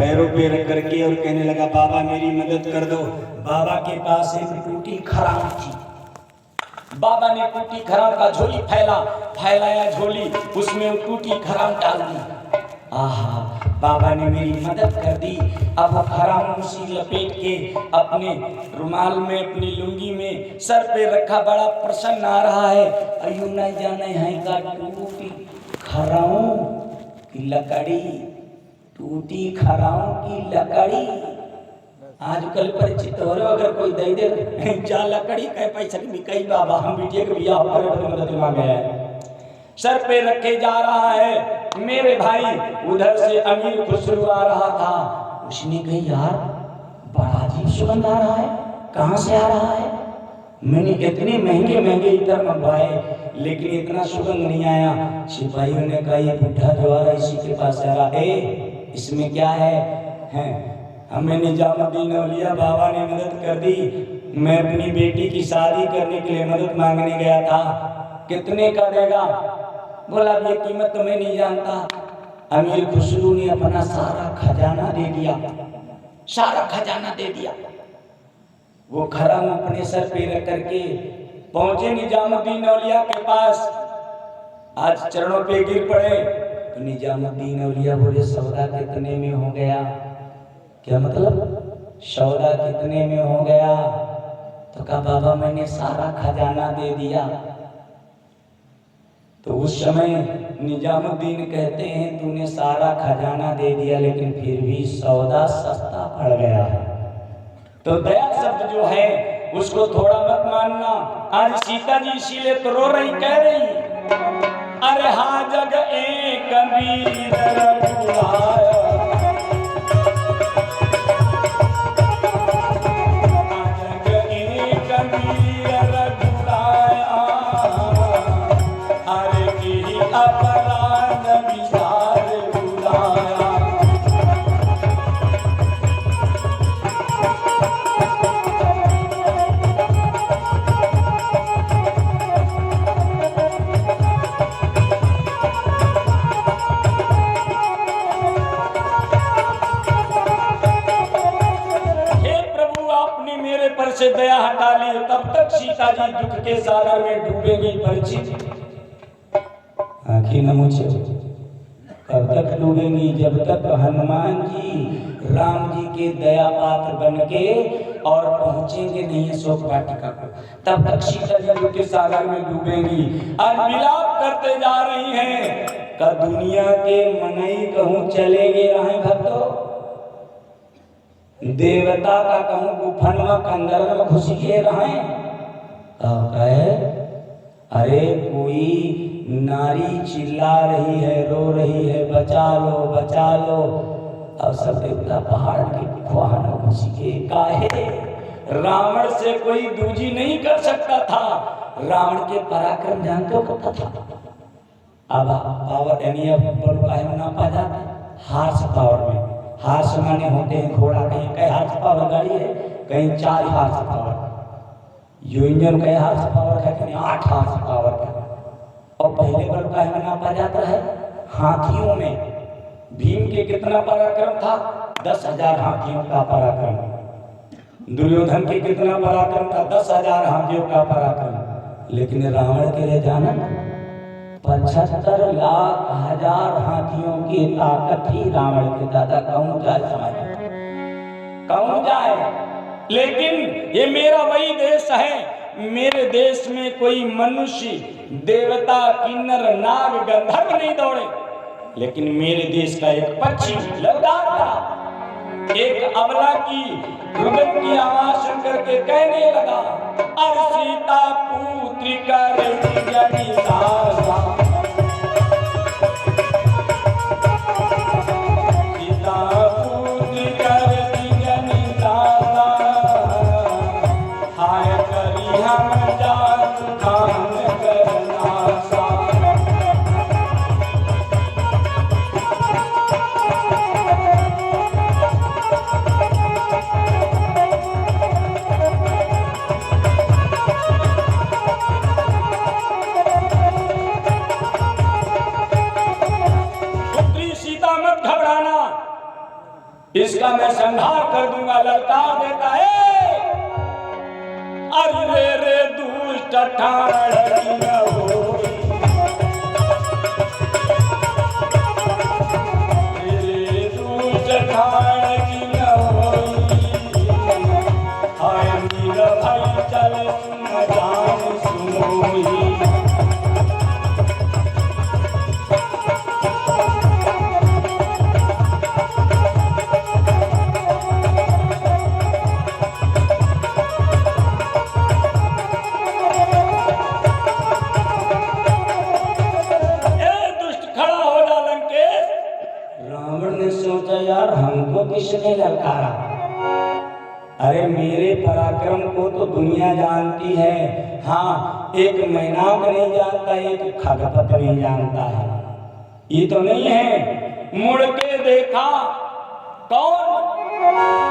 पैरों पे रख करके और कहने लगा बाबा मेरी मदद कर दो। बाबा के पास एक टूटी खराम थी। बाबा ने टूटी खराम का झोली फैलाया झोली, उसमें टूटी खराम डाल दी। आहा, बाबा ने मेरी मदद कर दी। अब वो खरामोशी लपेट के अपने रुमाल में, अपनी लुंगी में सर पे रखा, बड़ा प्रसन्न आ रहा है। अयो न जाने है का टूटी खराओं की लकड़ी, टूटी खराओं की लकड़ी। आजकल परिचित हो रहे हो, अगर कोई दे दे जा लकड़ी कह पैसा की कई बाबा हम बिटिया के बिया होकर मदद मांगे है। सर पे रखे जा रहा है। मेरे भाई उधर से अमीर खुसरू आ रहा था। उसने कहा यार बड़ा अजीब सुगंध आ रहा है, कहाँ से आ रहा है? मैंने इतने महंगे महंगे इधर मंगवाए लेकिन इतना सुगंध नहीं आया। सिपाहियों ने कहा ये बूढ़ा जो आ रहा है इसी के पास आ रहा। इसमें क्या है? हमें निजामुद्दीन औलिया बाबा ने मदद कर दी। मैं अपनी बेटी की शादी करने के लिए मदद मांगने गया था। कितने का देगा? बोला ये कीमत तो मैं नहीं जानता। अमीर खुसरू ने अपना सारा खजाना दे दिया, सारा खजाना दे दिया। वो खराम अपने सर पे रख करके पहुंचे निजामुद्दीन औलिया के पास। आज चरणों पे गिर पड़े तो निजामुद्दीन औलिया बोले सौदा कितने में हो गया? क्या मतलब सौदा कितने में हो गया? तो कहा बाबा मैंने सारा खजाना दे दिया। तो उस समय निजामुद्दीन कहते हैं तूने सारा खजाना दे दिया लेकिन फिर भी सौदा सस्ता पड़ गया। तो दया शब्द जो है उसको थोड़ा मत मानना। आज सीता जी इसीलिए तो रो रही, कह रही अरे हा जग एक वीर रघुराया, से दया हटा ली। तब तक सीता जी दुख के सागर में डूबेगी। परिचित आंखें न मूछो, कब तक डूबेंगी? जब तक हनुमान जी राम जी के दया पात्र बन के और पहुंचेंगे नहीं शोक वाटिका को, तब तक सीता जी दुख के सागर में डूबेंगी। आज विलाप करते जा रही हैं का दुनिया के मनई कहूं चले गए रहे भक्तों, देवता का कहूं गुफनवा कंदर में घुस गए रहे। अरे कोई नारी चिल्ला रही है, रो रही है बचा लो बचा लो, अब सब देवता पहाड़ के गुफा में घुस गए। काहे? रावण से कोई दूजी नहीं कर सकता था। रावण के पराक्रम जानते हो पता था। अब पावर एनिया ना पा जाता हार्स पावर में। हार्स माने होते हैं घोड़ा, कहीं कई हार्स पावर गाड़ी है, कहीं 4 हार्स पावर, यो इंजन कई हार्स पावर का, कहीं 8 हार्स पावर का। और पहले बल का है नापा जाता है हाथियों में। भीम के कितना पराक्रम था? 10,000 हाथियों का पराक्रम। दुर्योधन के कितना पराक्रम था? 10,000 हाथियों का पराक्रम। लेकिन रावण के लिए जाना 75 लाख हजार हाथियों की ताकत ही रावण के। दादा कौन जाए समझ, कौन जाए? लेकिन ये मेरा वही देश है। मेरे देश में कोई मनुष्य, देवता, किन्नर, नाग, गंधर्व नहीं दौड़े, लेकिन मेरे देश का एक पक्षी ललकार था। एक अबला की रुदन की आवाज सुन करके कहने लगा अरे सीता पुत्री कर जनी सासा, इसका मैं संहार कर दूंगा। ललकार देता है, अरे रे दुष्ट ठाड़ की न होई, रे दुष्ट ठाड़ की न होई, हाय मीरा भाई चल सुन जान सुनोई। यार हमको किसने ललकारा? अरे मेरे पराक्रम को तो दुनिया जानती है, हाँ एक मैनाक नहीं जानता, एक खगपत नहीं जानता है। ये तो नहीं है। मुड़ के देखा कौन?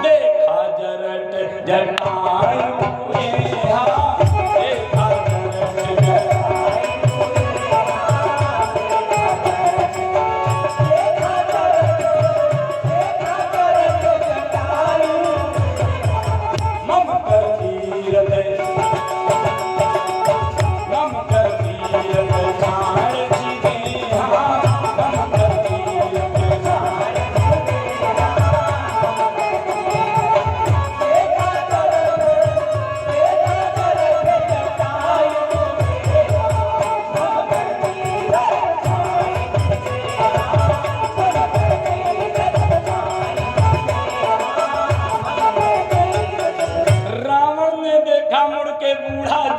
देखा जरट जटायु, देखा जरट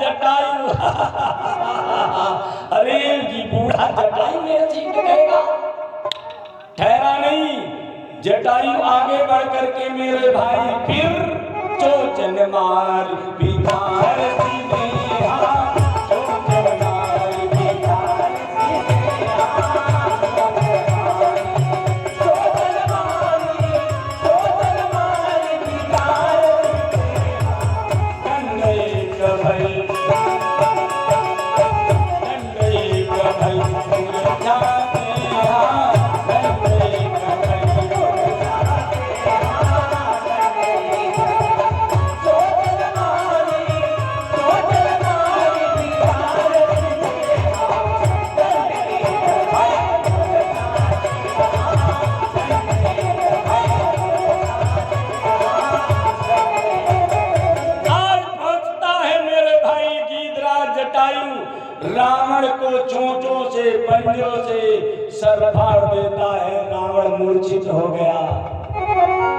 जटायु, अरे ये बूढ़ा जटायु मेरे सीट करेगा? ठहरा नहीं, जटायु आगे बढ़ करके मेरे भाई फिर चोचन मार बिगाड़ सीधे, चोचन मार बिगाड़ सीधे, चोचन मार बिगाड़ भाई रावण को चोंचों से पंजों से सर फाड़ देता है। रावण मूर्छित हो गया।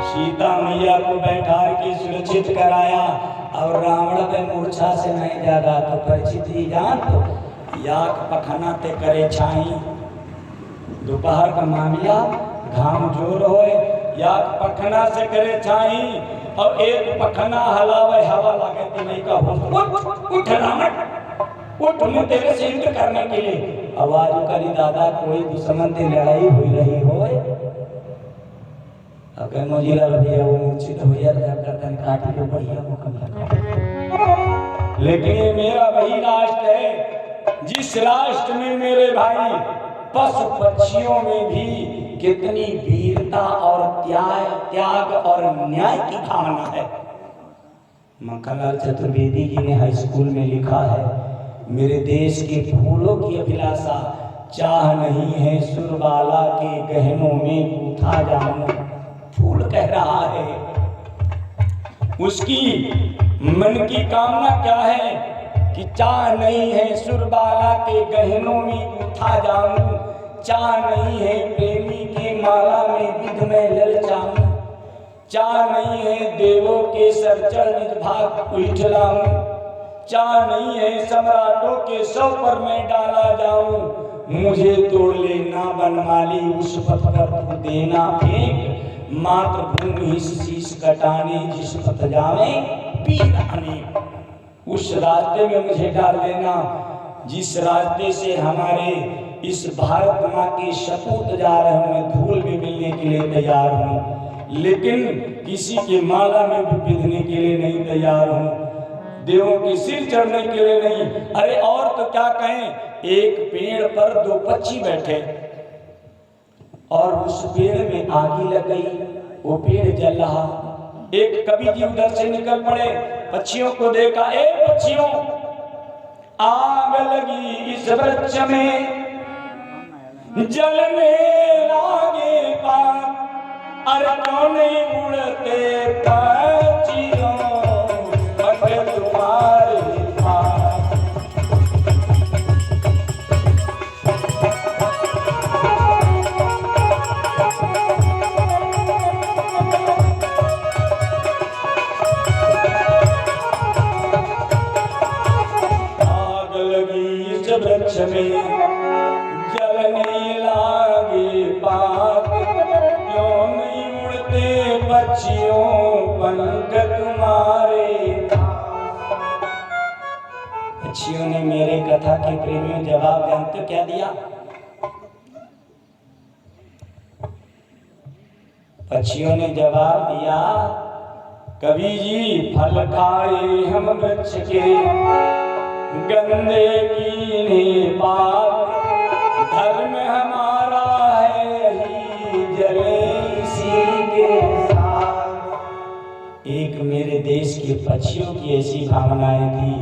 सीता मैया को बैठा के सुरक्षित कराया और रावण पे मूर्छा से नहीं जागा तो परिचित ही जान तो याक पखना ते करे छाई। दोपहर का मामला, घाम जोर होए, याक पखना से करे छाई और एक पखना हलावे हवा लगे तो नहीं का हो उठ रावण उठ, मैं तेरे से युद्ध करने के लिए। आवाज करी दादा कोई दुश्मन से लड़ाई हुई रही हो, अगर मोजीलाल भैया वो मूर्छित हो गया गर्दन काटी तो बढ़िया मुकम्मल। लेकिन ये मेरा वही राष्ट्र है जिस राष्ट्र में मेरे भाई पशु पक्षियों में भी कितनी वीरता और त्याग और न्याय की भावना है। मक्खनलाल चतुर्वेदी जी ने हाई स्कूल में लिखा है, मेरे देश के फूलों की अभिलाषा चाह नहीं है, सुरबाला के गहनों में गूथा जाऊं। फूल कह रहा है, उसकी मन की कामना क्या है कि चाह नहीं है सुरबाला के गहनों में गूथा जाऊं, चाह नहीं है प्रेमी के माला में विध में ललचाऊं, चाह नहीं है देवों के सर चढ़ निज भाग उठलाऊं, चाह नहीं है सम्राटों के सौ पर मैं डाला जाऊं। मुझे तोड़ लेना बनमाली उस पथ पर तू देना फेंक, मातृभूमि शीश कटाने जिस पथ जावे पीर अनेक। उस रास्ते में मुझे डाल देना जिस रास्ते से हमारे इस भारत माँ के सपूत जा रहे हैं। मैं धूल में मिलने के लिए तैयार हूँ, लेकिन किसी के माला में भी बिंधने के लिए नहीं तैयार हूँ, देवों के सिर चढ़ने के लिए नहीं। अरे और तो क्या कहें, एक पेड़ पर दो पक्षी बैठे और उस पेड़ में आग लग गई। वो पेड़ जल रहा। एक कवि जी उधर से निकल पड़े, पक्षियों को देखा, ए पक्षियों आग लगी इस वृक्ष में, जलने लागे पात, अरे क्यों नहीं उड़ते पक्षियों पंख तुम्हारे पास। आग लगी इस वृक्ष में, जलने लागे पात, क्यों नहीं उड़ते पक्षियों पंख तुम्हारे। पक्षियों ने मेरे कथा के प्रेमियों जवाब जानते हो क्या दिया? पक्षियों ने जवाब दिया, कवि जी फल खाए हम वृक्ष के, गंदे कीने पात, धर्म हमारा है ही जले इसी के साथ। एक मेरे देश के पक्षियों की ऐसी भावनाएं थी।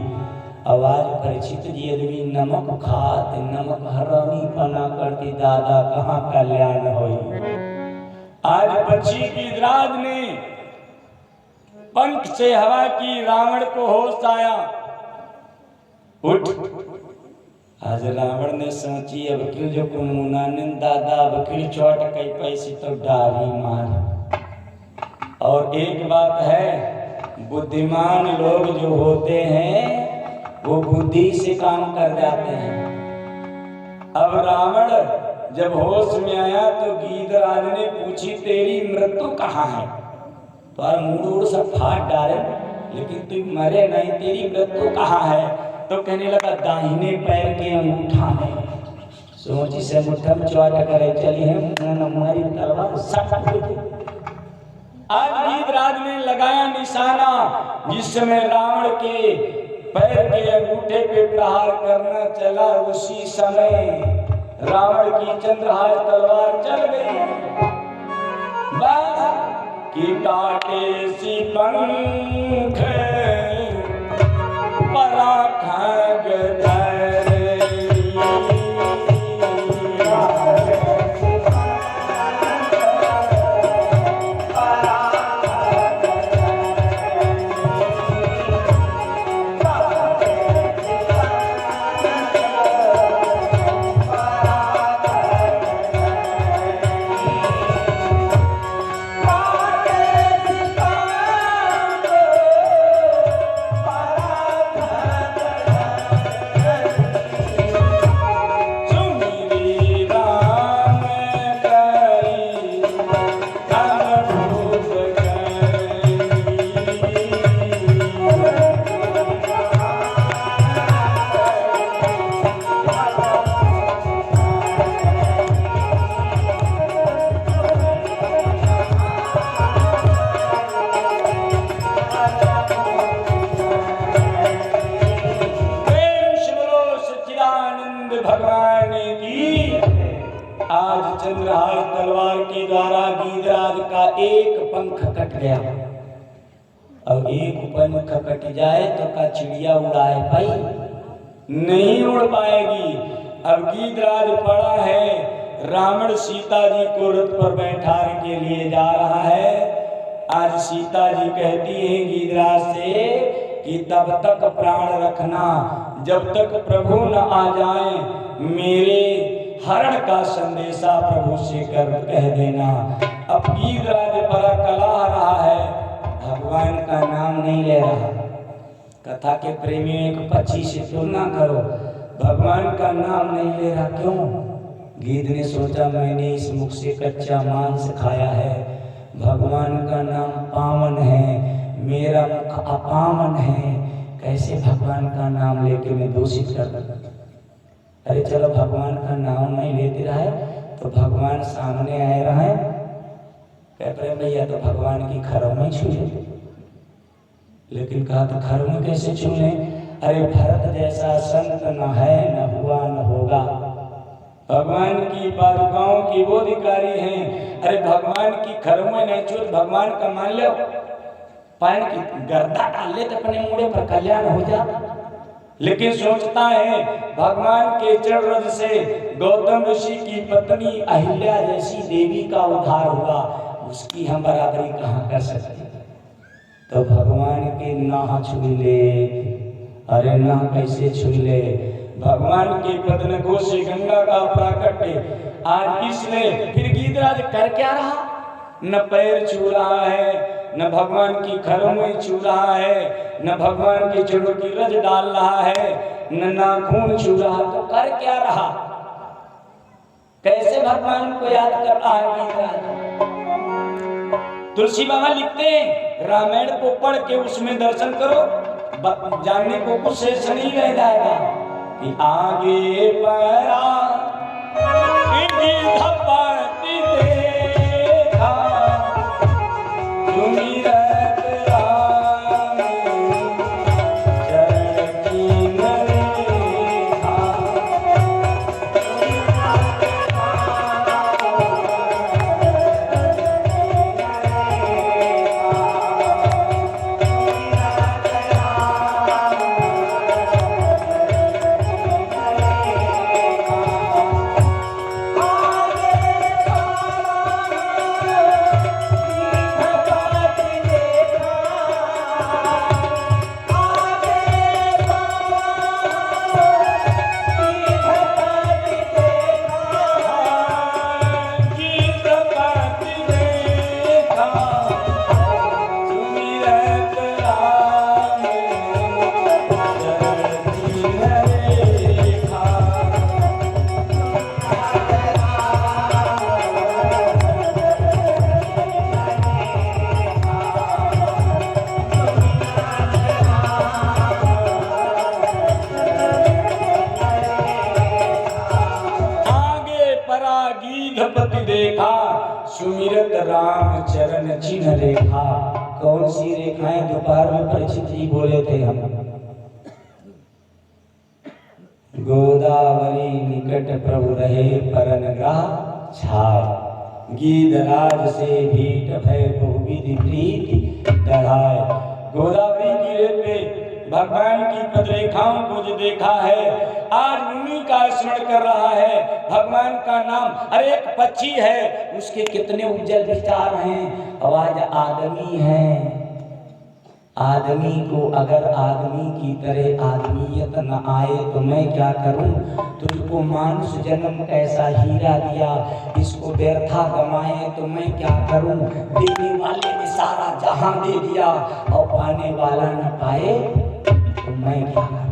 आवाज परिचित जी आदमी नमक खात नमक हरामी पना करती, दादा कहाँ कल्याण होई। आज पक्षी गीधराज ने पंख से हवा की, रावण को होश आया, उठ। आज रावण ने सोची अब क्यों जो कुमुनानंद दादा अब क्यों चोट कई पैसी तो डाली मार। और एक बात है, बुद्धिमान लोग जो होते हैं वो बुद्धि से काम कर जाते हैं। अब रावण जब होश में आया तो गीधराज ने पूछी, तेरी मृत्यु कहाँ है? तो मुंह सब फाट डाले, लेकिन तुम मरे नहीं, तेरी मृत्यु कहाँ है? तो कहने लगा दाहिने पैर के अंगूठा में। सोची से अंगूठा में चोट करे चली है, हमारी तलवार सट गई। आज गीधराज ने लगाया निशाना, जिस समय रावण के पैर के अंगूठे पे प्रहार करना चला, उसी समय रावण की चंद्रहार तलवार चल गई। बस कि काटे सी पंख पराखग धरी, भगवान की। आज चंद्रहार तलवार के द्वारा गीधराज का एक पंख कट गया। अब एक पंख कट जाए तो का चिड़िया उड़ाए पाई? नहीं उड़ पाएगी। अब गीधराज पड़ा है, रावण सीता जी को रथ पर बैठाने के लिए जा रहा है। आज सीता जी कहती है गीधराज से कि तब तक प्राण रखना जब तक प्रभु न आ जाए, मेरे हरण का संदेशा प्रभु से कर कह देना। अब गीधराज बड़ा कलह रहा है, भगवान का नाम नहीं ले रहा। कथा के प्रेमियों एक पक्षी से तुलना करो, भगवान का नाम नहीं ले रहा, क्यों? गीध ने सोचा मैंने इस मुख से कच्चा मांस खाया है, भगवान का नाम पावन है, मेरा मुख अपावन है, कैसे भगवान का नाम लेके मैं दूषित कर दूं? अरे चलो भगवान का नाम नहीं लेते रहे तो भगवान सामने आए रहे, कहते रहे भैया तो भगवान की खरों में छू ले। लेकिन कहा तो खरों में कैसे छू ले? अरे भरत जैसा संत न है, न हुआ न होगा। भगवान की पादुकाओं की वो अधिकारी हैं। अरे भगवान की खरों में नहीं चूत भगवान का मान लो, पैन की गर्दा डाल ले तो अपने मुड़े पर कल्याण हो जाता। लेकिन सोचता है भगवान के चरण रज से गौतम ऋषि की पत्नी अहिल्या जैसी देवी का उद्धार हुआ, उसकी हम बराबरी कहाँ कर सकते। तो भगवान के ना छू ले, अरे ना कैसे छू ले, भगवान के पद्म से गंगा का प्राकट्य आज इसलिए फिर गीतराज कर क्या रहा, न पैर छू रहा है, न भगवान की खरों में छू रहा है, न भगवान के चरणों की रज डाल रहा है, न नाखून छू रहा, तो कर क्या रहा, कैसे भगवान को याद कर रहा है गीतराज। तुलसी बाबा लिखते हैं रामायण को पढ़ के उसमें दर्शन करो, जानने को कुछ शेष नहीं रह जाएगा कि आगे परा धपती देखा सुमिरत राम चरण की नरेखा। सुमिरत राम चरण चिन्ह रेखा। कौन सी रेखाएं दोपहर में परीक्षित जी बोले थे हम, गोदावरी निकट प्रभु रहे परन ग्रह छाय, गीधराज से भीट भय बहुविधि प्रीति बढ़ाए। गोदावरी की रेत पे भगवान की पदरेखाओं को जो देखा है, आज उन्हीं का स्मरण कर रहा है, भगवान का नाम। अरे एक पक्षी है, उसके कितने उज्जवल विचार हैं, और आज आदमी है। आदमी को अगर आदमी की तरह आदमियत न आए तो मैं क्या करूं। तुझको मानुष जन्म ऐसा हीरा दिया, इसको व्यर्था गमाए तो मैं क्या करूं। देने वाले ने सारा जहां दे दिया, और पाने वाला न पाए तो मैं क्या करूं।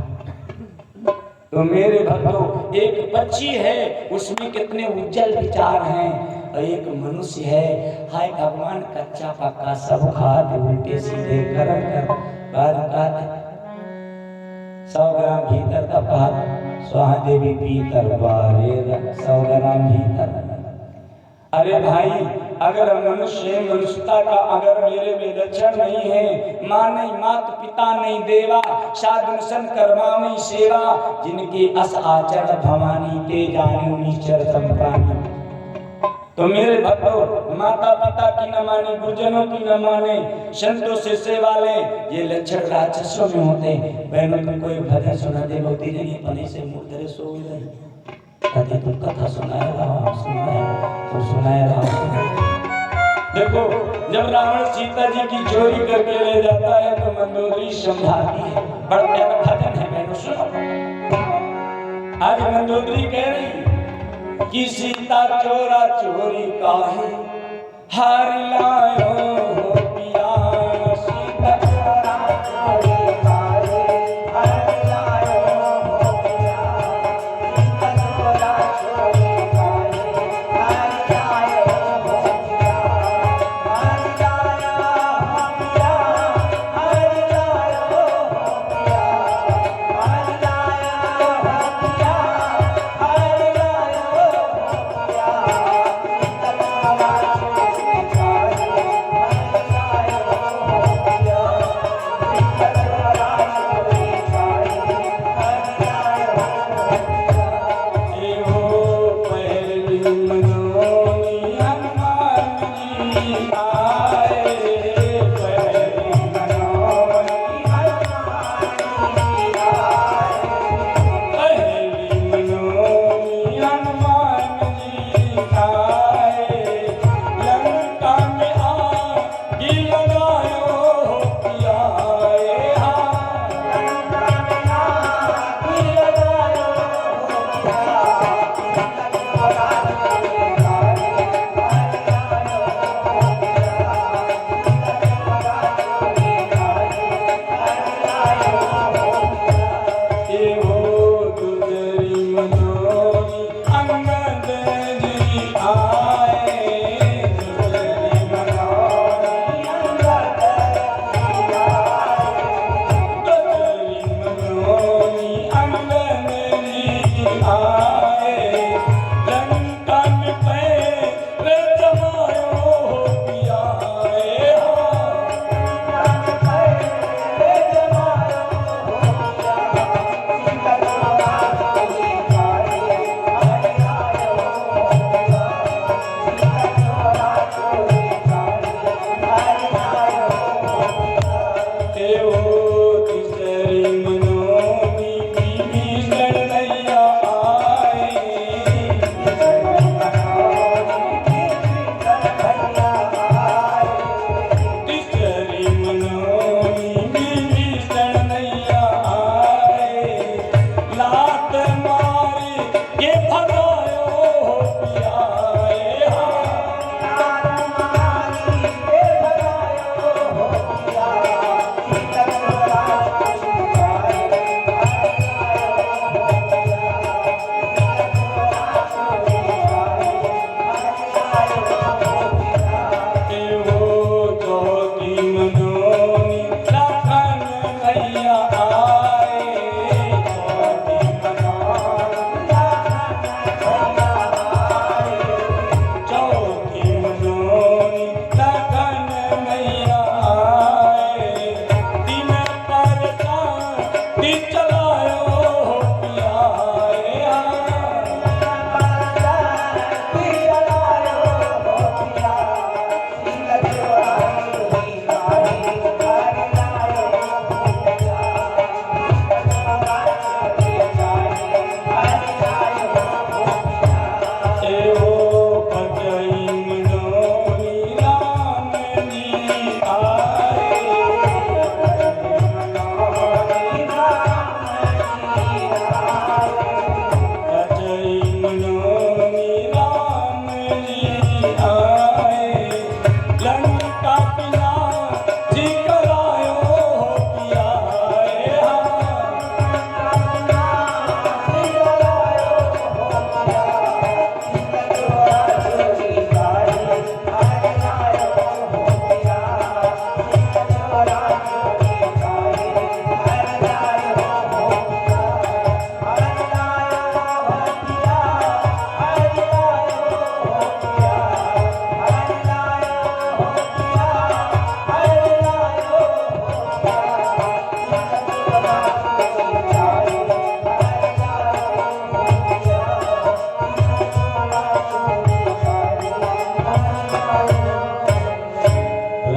तो मेरे भक्तों, एक पक्षी है, उसमें कितने उज्जवल विचार हैं, और एक मनुष्य है। हाय भगवान कच्चा पक्का सब खाद, उल्टे सीधे कर्म कर बाद का 100 ग्राम भीतर तपा स्वाहा देवी पीतर बारे 100 ग्राम भीतर। अरे भाई, अगर मनुष्य मनुष्यता का अगर मेरे में लक्षण नहीं है, माँ नहीं मात पिता नहीं देवा, साधन सन कर्मामी सेवा, जिनके अस आचरण भवानी ते जाने निश्चर संप्राणी। तो मेरे भक्तों, माता पिता की न माने, गुरुजनों की न माने, संतों से सेवा लें, ये लक्षण राक्षसों में होते हैं। बहनों, तुमको एक भजन सुना दे, बहुत ही पनी से मुर्दरे सो गए, कहते तुम कथा सुनाए रहा, सुनाए तो सुनाए रहा। देखो, जब रावण सीता जी की चोरी करके ले जाता है तो मंदोदरी समझाती है, बड़ा प्यारा भजन है बहनों, सुनो। आज मंदोदरी कह रही कि सीता चोरा चोरी काहे हार लायो हो पिया, सीता चोरा चोरी काहे हार लायो हो पिया, सीता चोरा चोरी काहे हार लायो हो पिया, हार लाया हो पिया, हार लायो हो पिया, हार लाया हो पिया, हार लायो हो पिया, सीता चोरा चोरी काहे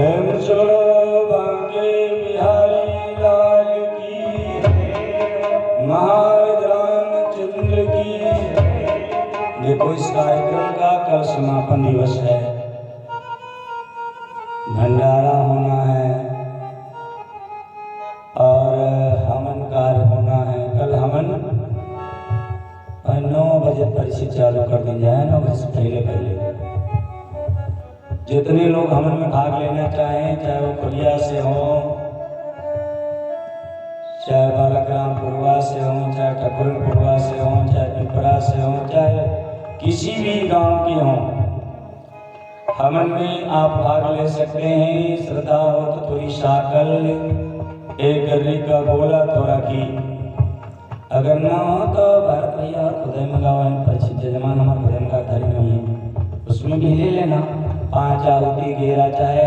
प्रेम चलो बांके बिहारी लाल की, महाराज रामचंद्र की। देखो इस कार्यक्रम का कल समापन दिवस है, भंडारा होना है और हवन कार्य होना है। कल हवन 9 बजे परिचित चालू कर दी जाए, 9 बजे से पहले जितने लोग हवन में भाग लेना चाहें, चाहे वो खुलिया से हो, चाहे बालाग्राम पुरवा से हो, चाहे ठकुरन पुरवा से हो, चाहे पिपरा से हो, चाहे किसी भी गांव की हो, हवन में आप भाग ले सकते हैं। श्रद्धा हो तो थोड़ी शाकल, एक गर्री का गोला थोड़ा घी, अगर ना हो तो भारत भैया खुदे मंगाओ, परिचित जजमान हमारा खुदे मंगा धरी नहीं है, उसमें भी ले लेना। 5 आहुति घेरा चाहे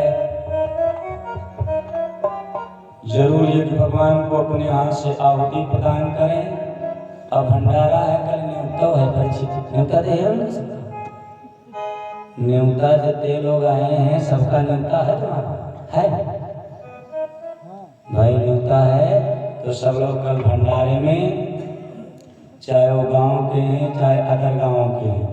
जरूर ये कि भगवान को अपने हाथ से आहुति प्रदान करें। अब भंडारा है, कल न्योता है, परिचित न्योता दे न्योता जितने लोग आए हैं सबका न्योता है, तुम्हारा है भाई न्योता है तो सब लोग कल भंडारे में, चाहे वो गांव के हैं चाहे अदर गांव के हैं,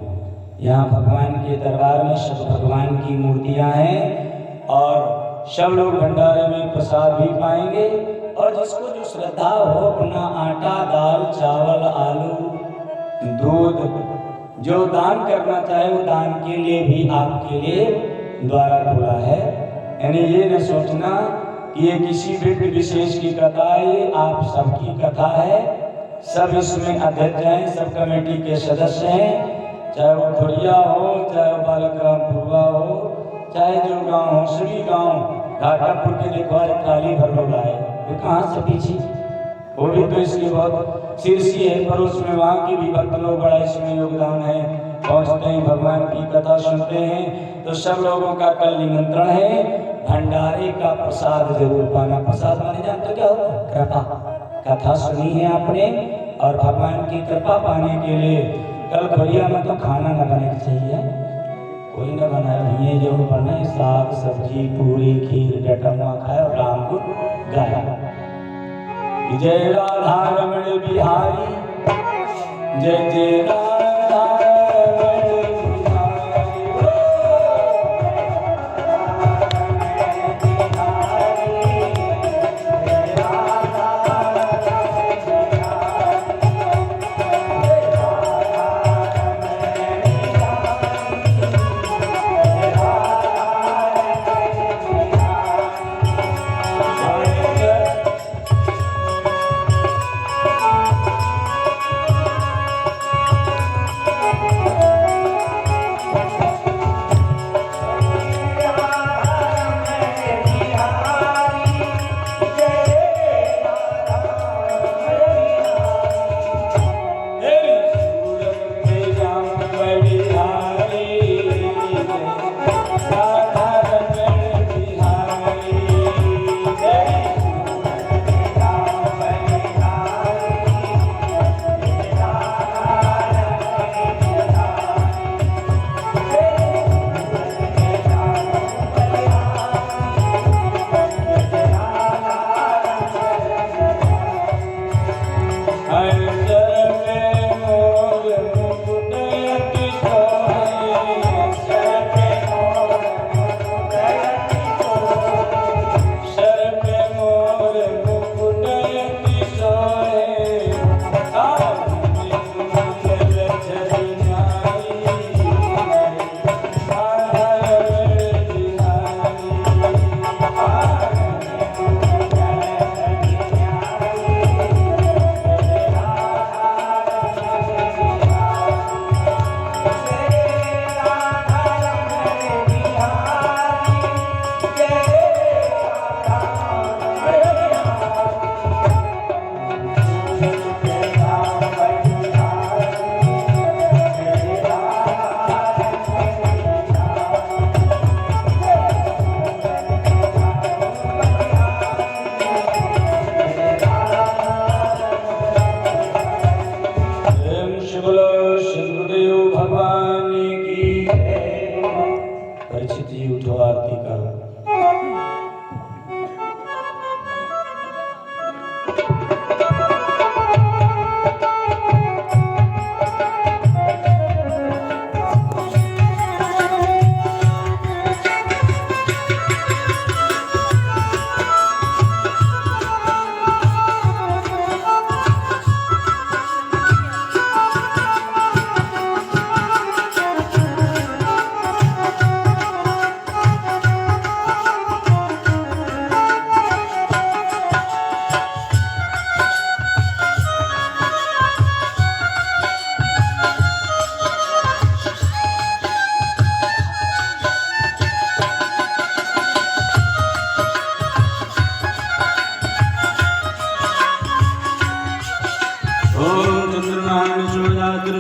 यहाँ भगवान के दरबार में सब भगवान की मूर्तियां हैं और सब लोग भंडारे में प्रसाद भी पाएंगे। और जिसको जो श्रद्धा हो अपना आटा दाल चावल आलू दूध जो दान करना चाहे वो दान के लिए भी आपके लिए द्वारा खुला है। यानी ये न सोचना कि ये किसी व्यक्ति विशेष की कथा है, ये आप सबकी कथा है। सब इसमें अध्यक्ष हैं, सब कमेटी के सदस्य हैं, चाहे वो खुरिया हो, चाहे वो बालाग्राम पुरवा हो, चाहे जो गांव हो, सभी गांव घाटापुर के देखो आज ट्राली भर लोग आए, वो कहाँ से पीछे, वो भी तो इसकी बहुत शीर्षी है, पर उसमें वहाँ की भी भक्त लोग बड़ा इसमें योगदान है। पहुँचते हैं भगवान की कथा सुनते हैं, तो सब लोगों का कल निमंत्रण है, भंडारे का प्रसाद जरूर पाना। प्रसाद माने जानते क्या होता है? कृपा। कथा सुनी है आपने और भगवान की कृपा पाने के लिए कल खुरिया में तो खाना न बने चाहिए, कोई न बनाए, ये जरूर बने साग सब्जी पूरी खीर डटमा खाए और राम को गाया। जय राधा रमण बिहारी, जय जय राधा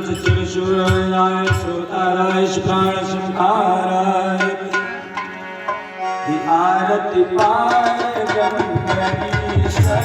त्रिशूलाय श्रोताराय प्राण संहाराय आरती पाय गंगेश्वर